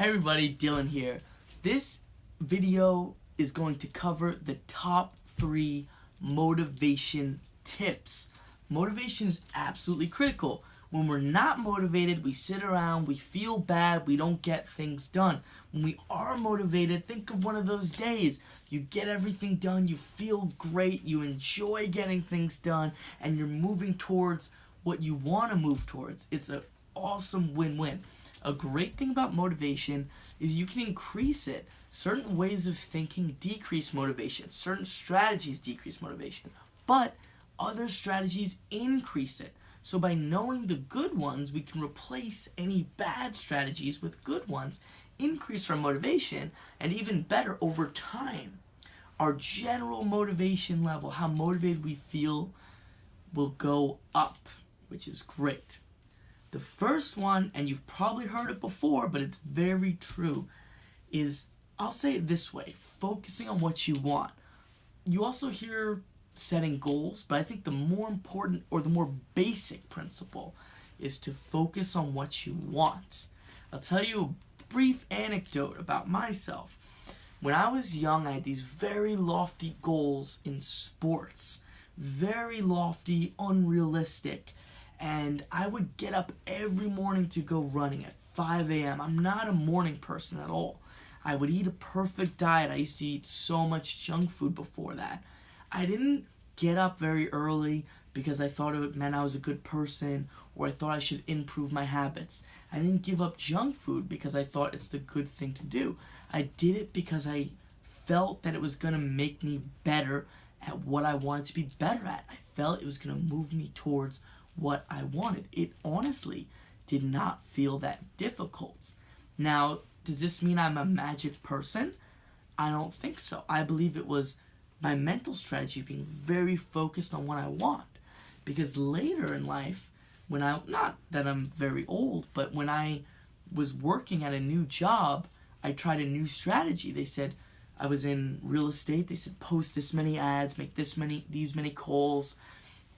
Hey everybody, Dylan here. This video is going to cover the top 3 motivation tips. Motivation is absolutely critical. When we're not motivated, we sit around, we feel bad, we don't get things done. When we are motivated, think of one of those days. You get everything done, you feel great, you enjoy getting things done, and you're moving towards what you want to move towards. It's an awesome win-win. A great thing about motivation is you can increase it. Certain ways of thinking decrease motivation. Certain strategies decrease motivation. But other strategies increase it. So by knowing the good ones, we can replace any bad strategies with good ones, increase our motivation, and even better, over time, our general motivation level, how motivated we feel, will go up, which is great. The first one, and you've probably heard it before, but it's very true, is, I'll say it this way, focusing on what you want. You also hear setting goals, but I think the more important or the more basic principle is to focus on what you want. I'll tell you a brief anecdote about myself. When I was young, I had these very lofty goals in sports. Very lofty, unrealistic. And I would get up every morning to go running at 5 a.m. I'm not a morning person at all. I would eat a perfect diet. I used to eat so much junk food before that. I didn't get up very early because I thought it meant I was a good person or I thought I should improve my habits. I didn't give up junk food because I thought it's the good thing to do. I did it because I felt that it was going to make me better at what I wanted to be better at. I felt it was going to move me towards what I wanted. It honestly did not feel that difficult. Now, does this mean I'm a magic person? I don't think so. I believe it was my mental strategy of being very focused on what I want. Because later in life, not that I'm very old, but when I was working at a new job, I tried a new strategy. They said, I was in real estate, they said post this many ads, make these many calls,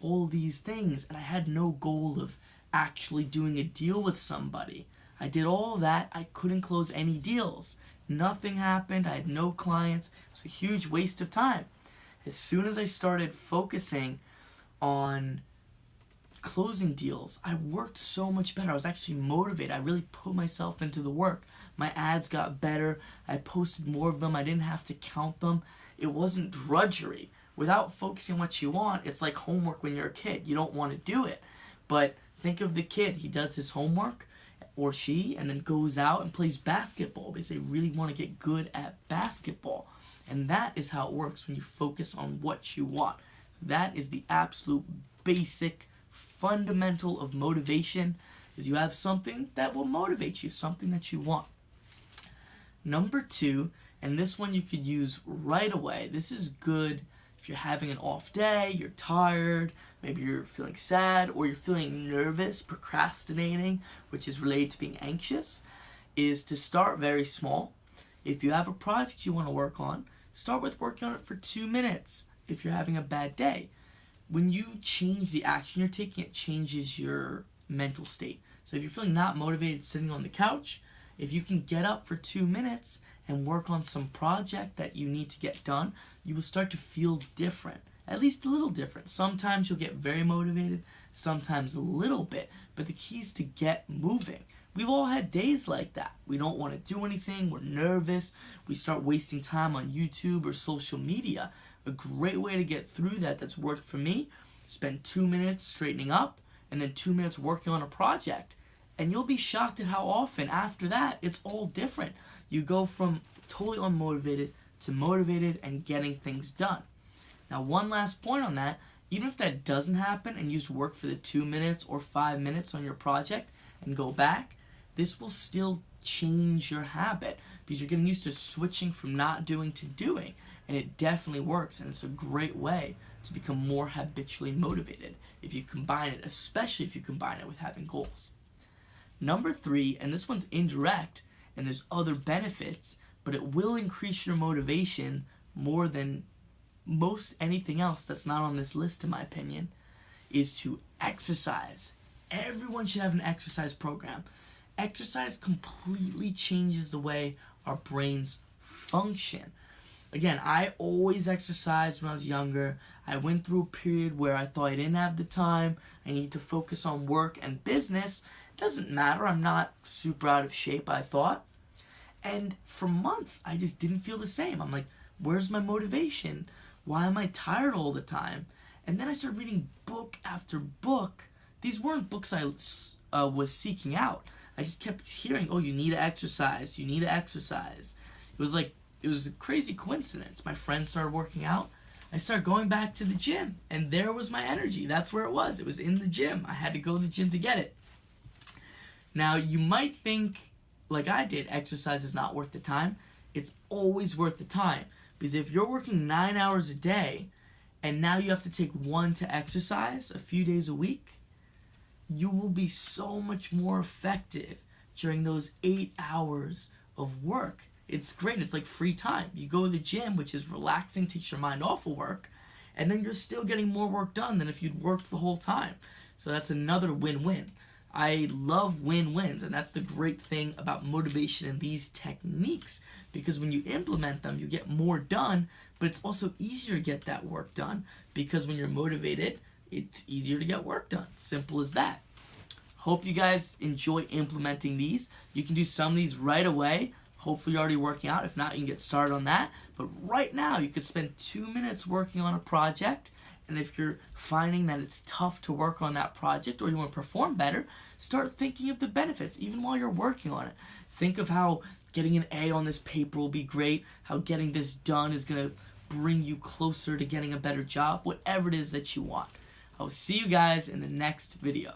all these things, and I had no goal of actually doing a deal with somebody. I did all that, I couldn't close any deals. Nothing happened, I had no clients. It was a huge waste of time. As soon as I started focusing on closing deals, I worked so much better. I was actually motivated. I really put myself into the work. My ads got better. I posted more of them. I didn't have to count them. It wasn't drudgery. Without focusing on what you want, it's like homework when you're a kid. You don't want to do it. But think of the kid. He does his homework, or she, and then goes out and plays basketball because they really want to get good at basketball. And that is how it works when you focus on what you want. That is the absolute basic fundamental of motivation, is you have something that will motivate you, something that you want. Number 2, and this one you could use right away. This is good if you're having an off day, you're tired, maybe you're feeling sad, or you're feeling nervous, procrastinating, which is related to being anxious, is to start very small. If you have a project you want to work on, start with working on it for 2 minutes if you're having a bad day. When you change the action you're taking, it changes your mental state. So if you're feeling not motivated sitting on the couch, if you can get up for 2 minutes and work on some project that you need to get done, you will start to feel different, at least a little different. Sometimes you'll get very motivated, sometimes a little bit, but the key is to get moving. We've all had days like that. We don't want to do anything, we're nervous, we start wasting time on YouTube or social media. A great way to get through that's worked for me, spend 2 minutes straightening up, and then 2 minutes working on a project. And you'll be shocked at how often after that it's all different. You go from totally unmotivated to motivated and getting things done. Now, one last point on that, even if that doesn't happen and you just work for the 2 minutes or 5 minutes on your project and go back, this will still change your habit because you're getting used to switching from not doing to doing. And it definitely works, and it's a great way to become more habitually motivated if you combine it, especially if you combine it with having goals. Number 3, and this one's indirect, and there's other benefits, but it will increase your motivation more than most anything else that's not on this list, in my opinion, is to exercise. Everyone should have an exercise program. exercise completely changes the way our brains function. Again, I always exercised when I was younger. I went through a period where I thought I didn't have the time. I need to focus on work and business. It doesn't matter. I'm not super out of shape, I thought. And for months, I just didn't feel the same. I'm like, where's my motivation? Why am I tired all the time? And then I started reading book after book. These weren't books I was seeking out. I just kept hearing, oh, you need to exercise. You need to exercise. It was a crazy coincidence. My friends started working out. I started going back to the gym, and there was my energy. That's where it was. It was in the gym. I had to go to the gym to get it. Now, you might think, like I did, exercise is not worth the time. It's always worth the time. Because if you're working 9 hours a day, and now you have to take one to exercise a few days a week, you will be so much more effective during those 8 hours of work. It's great. It's like free time. You go to the gym, which is relaxing, takes your mind off of work, and then you're still getting more work done than if you'd worked the whole time. So that's another win-win. I love win-wins, and that's the great thing about motivation and these techniques, because when you implement them, you get more done, but it's also easier to get that work done, because when you're motivated, it's easier to get work done. Simple as that. Hope you guys enjoy implementing these. You can do some of these right away. Hopefully you're already working out. If not, you can get started on that. But right now, you could spend 2 minutes working on a project. And if you're finding that it's tough to work on that project or you want to perform better, start thinking of the benefits, even while you're working on it. Think of how getting an A on this paper will be great, how getting this done is going to bring you closer to getting a better job, whatever it is that you want. I will see you guys in the next video.